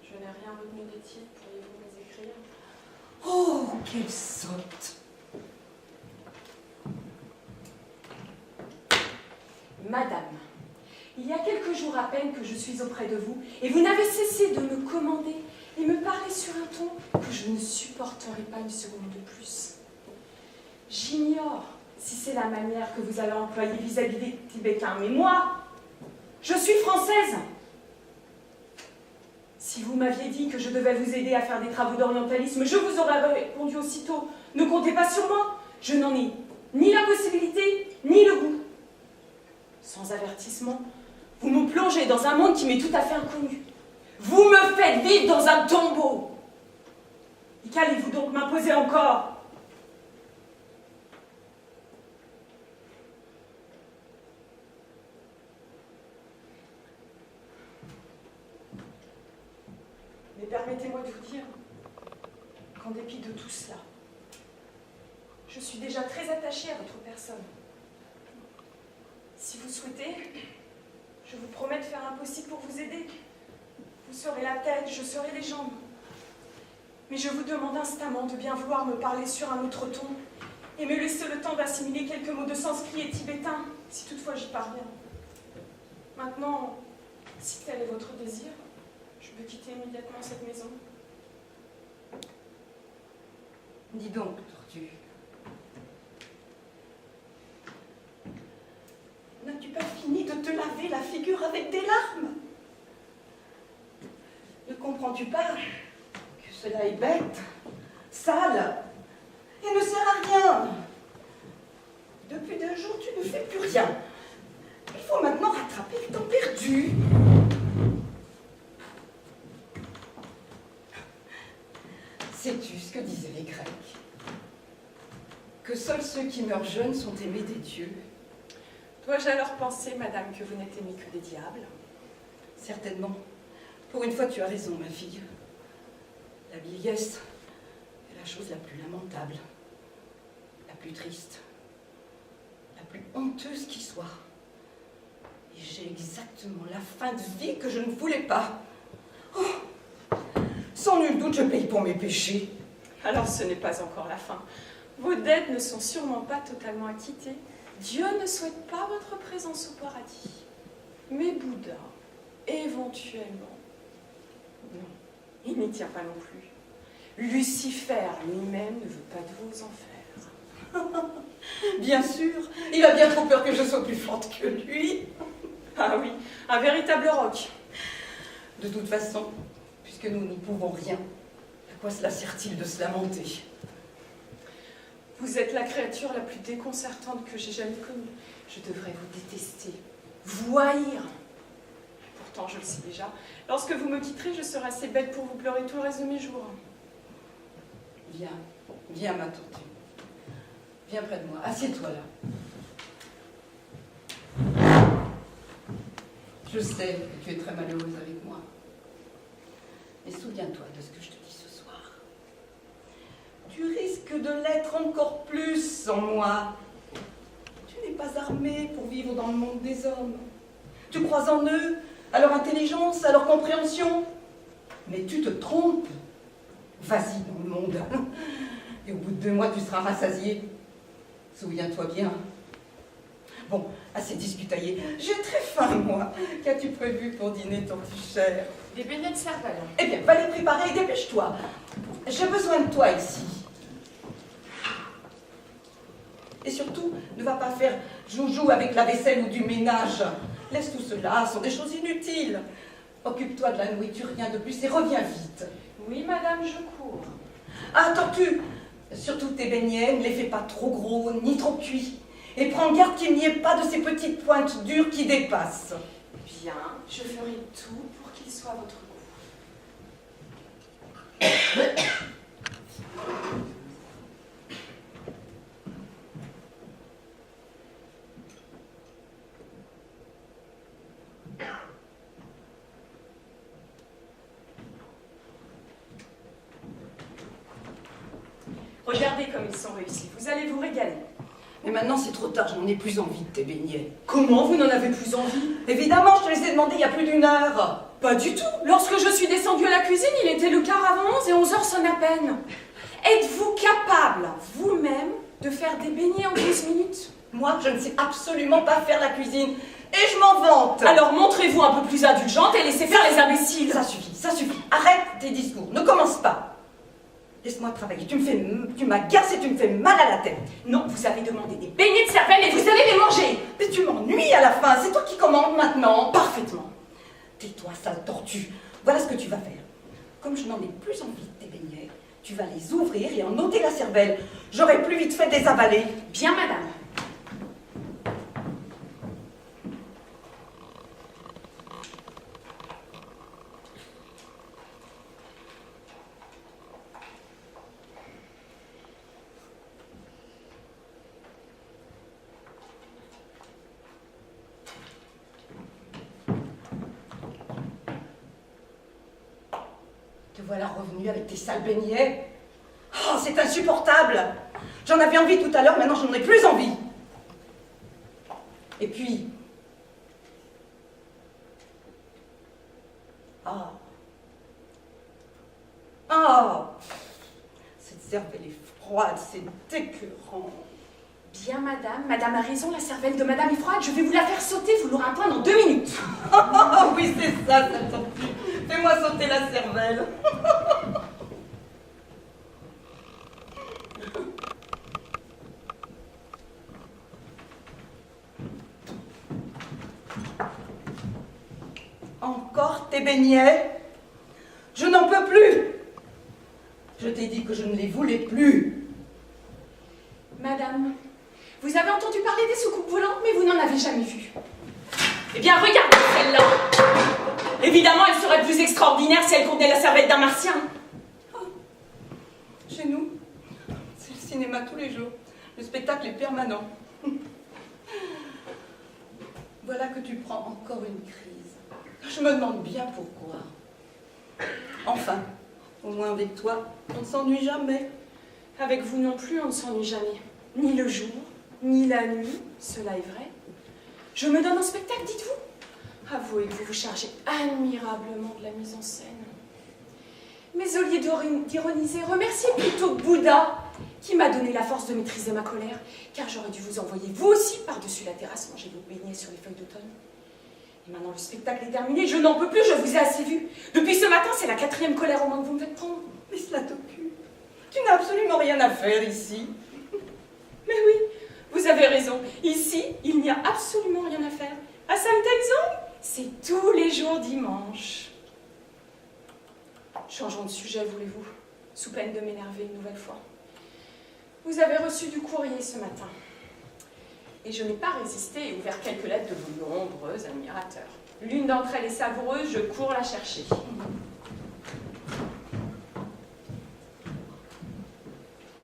Je n'ai rien retenu des titres, pourriez-vous les écrire? Oh, quelle sotte! Madame, il y a quelques jours à peine que je suis auprès de vous, et vous n'avez cessé de me commander et me parler sur un ton que je ne supporterai pas une seconde de plus. J'ignore si c'est la manière que vous avez employée vis-à-vis des Tibétains, mais moi, je suis française. Si vous m'aviez dit que je devais vous aider à faire des travaux d'orientalisme, je vous aurais répondu aussitôt, ne comptez pas sur moi, je n'en ai ni la possibilité, ni le goût. Sans avertissement, vous me plongez dans un monde qui m'est tout à fait inconnu. Vous me faites vivre dans un tombeau. Et qu'allez-vous donc m'imposer encore? Mais permettez-moi de vous dire qu'en dépit de tout cela, je suis déjà très attachée à votre personne. Si vous souhaitez, je vous promets de faire l'impossible pour vous aider. Vous serez la tête, je serai les jambes. Mais je vous demande instamment de bien vouloir me parler sur un autre ton et me laisser le temps d'assimiler quelques mots de sanskrit et tibétain, si toutefois j'y parviens. Maintenant, si tel est votre désir, je peux quitter immédiatement cette maison. Dis donc, Tortue. N'as-tu pas fini de te laver la figure avec des larmes? Ne comprends-tu pas que cela est bête, sale, et ne sert à rien? Depuis 2 jours, tu ne fais plus rien. Il faut maintenant rattraper le temps perdu. Sais-tu ce que disaient les Grecs? Que seuls ceux qui meurent jeunes sont aimés des dieux. Dois-je alors penser, madame, que vous n'êtes aimée que des diables? Certainement. Pour une fois, tu as raison, ma fille. La vieillesse est la chose la plus lamentable, la plus triste, la plus honteuse qui soit. Et j'ai exactement la fin de vie que je ne voulais pas. Oh, sans nul doute, je paye pour mes péchés. Alors ce n'est pas encore la fin. Vos dettes ne sont sûrement pas totalement acquittées. Dieu ne souhaite pas votre présence au paradis. Mais Bouddha, éventuellement, non, il n'y tient pas non plus. Lucifer lui-même ne veut pas de vos enfers. Bien sûr, il a bien trop peur que je sois plus forte que lui. Ah oui, un véritable roc. De toute façon, puisque nous n'y pouvons rien, à quoi cela sert-il de se lamenter? Vous êtes la créature la plus déconcertante que j'ai jamais connue. Je devrais vous détester, vous haïr. Pourtant, je le sais déjà. Lorsque vous me quitterez, je serai assez bête pour vous pleurer tout le reste de mes jours. Viens, viens, ma tortue. Viens près de moi, assieds-toi là. Je sais que tu es très malheureuse avec moi. Mais souviens-toi de ce que je te dis ce soir. Tu risques de l'être encore plus sans moi. Tu n'es pas armé pour vivre dans le monde des hommes. Tu crois en eux, à leur intelligence, à leur compréhension. Mais tu te trompes. Vas-y dans le monde. Et au bout de 2 mois, tu seras rassasié. Souviens-toi bien. Bon, assez discutaillé. J'ai très faim, moi. Qu'as-tu prévu pour dîner, tortuchère? Des beignets de cervelle. Eh bien, va les préparer et dépêche-toi. J'ai besoin de toi ici. Et surtout, ne va pas faire joujou avec la vaisselle ou du ménage. Laisse tout cela, ce sont des choses inutiles. Occupe-toi de la nourriture, rien de plus, et reviens vite. Oui, madame, je cours. Ah, tortue, surtout tes beignets, ne les fais pas trop gros, ni trop cuits. Et prends garde qu'il n'y ait pas de ces petites pointes dures qui dépassent. Bien, je ferai tout pour qu'il soit à votre goût. Regardez comme ils sont réussis. Vous allez vous régaler. Mais maintenant, c'est trop tard, je n'en ai plus envie de tes beignets. Comment vous n'en avez plus envie? Évidemment, je te les ai demandés il y a plus d'1 heure. Pas du tout. Lorsque je suis cuisine, il était le quart avant 11 et 11 heures sonnent à peine. Êtes-vous capable, vous-même, de faire des beignets en 12 minutes? Moi, je ne sais absolument pas faire la cuisine. Et je m'en vante. Alors montrez-vous un peu plus indulgente et laissez faire les imbéciles. Ça suffit, ça suffit. Arrête tes discours. Ne commence pas. Laisse-moi travailler. Tu m'agaces et tu me fais mal à la tête. Non, vous avez demandé des beignets de cervelle et vous allez les manger. Mais tu m'ennuies à la fin. C'est toi qui commandes maintenant. Parfaitement. Tais-toi, sale tortue. Voilà ce que tu vas faire. Comme je n'en ai plus envie de tes beignets, tu vas les ouvrir et en ôter la cervelle. J'aurais plus vite fait de les avaler. Bien, madame. Te voilà revenu avec tes sales beignets. Oh, c'est insupportable. J'en avais envie tout à l'heure, maintenant j'en ai plus envie. Et puis... Ah. Ah. Cette cervelle est froide, c'est écœurant. Bien, madame. Madame a raison, la cervelle de madame est froide. Je vais vous la faire sauter, vous l'aurez un point dans 2 minutes. Ah oui, c'est ça, ça tortue. Fais-moi sauter la cervelle. Encore tes beignets? Je n'en peux plus. Je t'ai dit que je ne les voulais plus. Madame, vous avez entendu parler des soucoupes volantes, mais vous n'en avez jamais vu. Eh bien, regardez celle-là. Évidemment, elle serait plus extraordinaire si elle contenait la cervelle d'un martien. Oh. Chez nous, c'est le cinéma tous les jours. Le spectacle est permanent. Voilà que tu prends encore une crise. Je me demande bien pourquoi. Enfin, au moins avec toi, on ne s'ennuie jamais. Avec vous non plus, on ne s'ennuie jamais. Ni le jour, ni la nuit, cela est vrai. Je me donne un spectacle, dites-vous. Avouez que vous vous chargez admirablement de la mise en scène. Mais au lieu d'ironiser, remerciez plutôt Bouddha, qui m'a donné la force de maîtriser ma colère, car j'aurais dû vous envoyer vous aussi par-dessus la terrasse manger vos beignets sur les feuilles d'automne. Et maintenant le spectacle est terminé, je n'en peux plus, je vous ai assez vu. Depuis ce matin, c'est la 4e colère au moins que vous me faites prendre. Mais cela t'occupe. Tu n'as absolument rien à faire ici. Mais oui, vous avez raison. Ici, il n'y a absolument rien à faire. À Samtexong, c'est tous les jours dimanche. Changeons de sujet, voulez-vous, sous peine de m'énerver une nouvelle fois. Vous avez reçu du courrier ce matin. Et je n'ai pas résisté et ouvert quelques lettres de vos nombreux admirateurs. L'une d'entre elles est savoureuse, je cours la chercher.